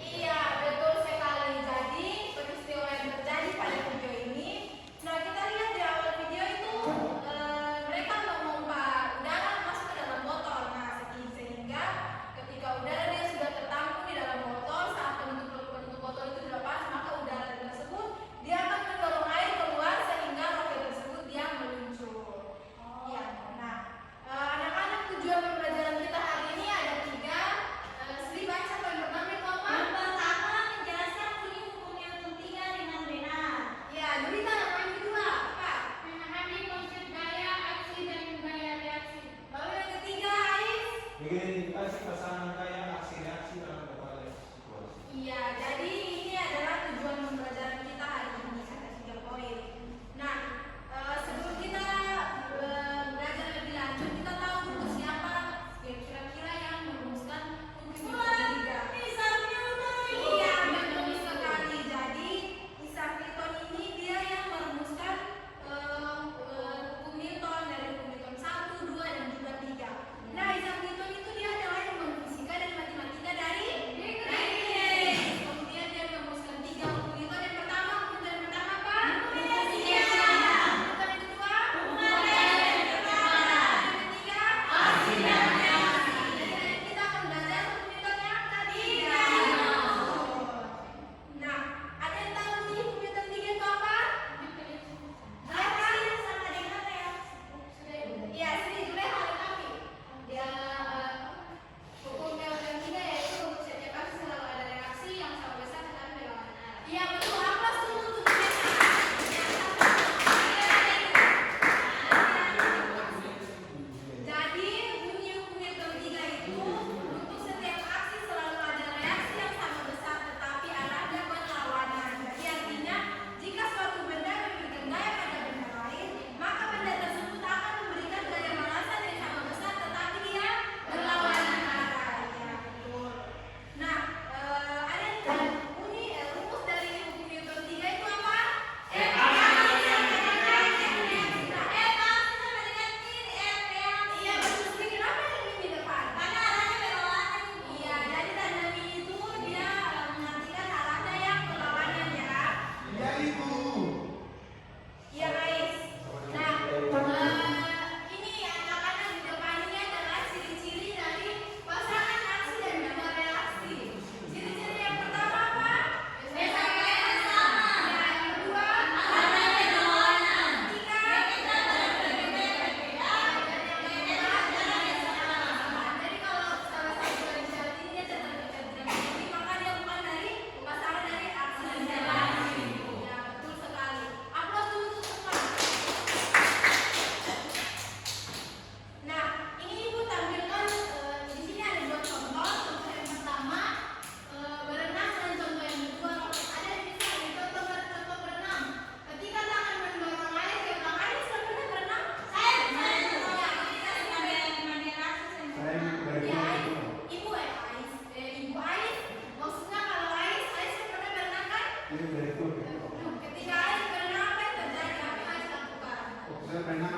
Iya, betul sekali. Jadi, peristiwa yang terjadi pada video ini, nah kita lihat di awal video itu mereka memompa udara masuk ke dalam botol. Nah, sehingga ketika udara dia sudah tertampung di dalam botol, saat penutup botol itu dilepas, maka udara tersebut dia akan mendorong air keluar sehingga roket tersebut dia meluncur. Ya, nah anak-anak tujuan pembelajaran kita hari ini ada 3. Sri baca poin pertama itu apa? Yang pertama, menjelaskan bunyi hukum Newton 3 dengan benar. Ya, Nurita poin kedua apa? Memahami konsep gaya aksi dan gaya reaksi. Lalu yang ketiga, Ais? Identifikasi pasangan gaya aksi-reaksi dalam berbagai situasi. Iya, jadi ini adalah tujuan pembelajaran kita hari ini, ada 3 poin. Nah, sebelum kita belajar lebih lanjut, kita tahu dulu siapa kira-kira yang merumuskan hukum Newton 3. Isaac Newton. Iya, betul sekali. Jadi Isaac Newton ini dia yang merumuskan hukum Newton dari hukum Newton 1, 2, dan juga 3. Nah, Isaac Newton itu dia adalah ilmuwan fisika dan matematika dari Inggris. Kemudian dia merumuskan 3 hukum Newton. Yang pertama, hukum Newton yang pertama apa? Hukum fisika. Hukum yang kedua? Hukum gaya dan Yang ketiga? aksi dan reaksi. Jadi kita akan belajar hukum Newton yang ketiga. Nah, ada yang tahu nih hukum Newton 3 itu apa? Aksi sama dengan reaksi. Iya, sini Juleha ada kami. Dia hukum Newton 3 yaitu untuk setiap aksi selalu ada reaksi yang sama besar tetapi berlawanan arah. Iya betul. Apa setuju untuk Juleha? Jadi bunyi hukum Newton 3 itu untuk setiap aksi selalu ada reaksi yang sama besar tetapi arahnya berlawanan. Jadi artinya jika suatu benda memberikan gaya pada benda lain, maka benda tersebut akan memberikan gaya balasan yang sama besar tetapi dia berlawanan arah. Ya betul. Nah, ada yang tahu bunyi rumus dari hukum Newton 3 itu apa? Iya betul sekali. Kenapa ada mini di depan? Karena arahnya berlawanan. Iya, jadi tanda mini itu dia mengartikan arahnya yang berlawanan ya. Ya itu. Iya guys. Nah, ini anak-anak di depan ini adalah ciri-ciri dari pasangan aksi dan juga reaksi. Ciri-ciri yang pertama apa? Beda gaya sama. Ya, yang kedua Arahnya berlawanan. ketiga Kita berbeda-beda. Jadi kalau salah satu dari syarat ini dia tidak terjadi, maka dia bukan dari pasangan dari aksi dan reaksi. Ya, betul sekali. Aplaus dulu untuk semua. Nah, ini Ibu tampilkan di sini ada 2 contoh. Contoh yang pertama berenang dan contoh yang kedua roket. Ada yang bisa contoh berenang. Ketika tangan mendorong air ke belakang, air sudah pernah berenang? Saya Ya, ketika sebagai moderasi Saya dari Ya, itu. Ibu Ais, Ibu Ais, maksudnya kalau Ais yang pernah berenang kan? Ini dari itu. Ketika Ais berenang apa yang terjadi? Apa yang Ais lakukan? Saya pernah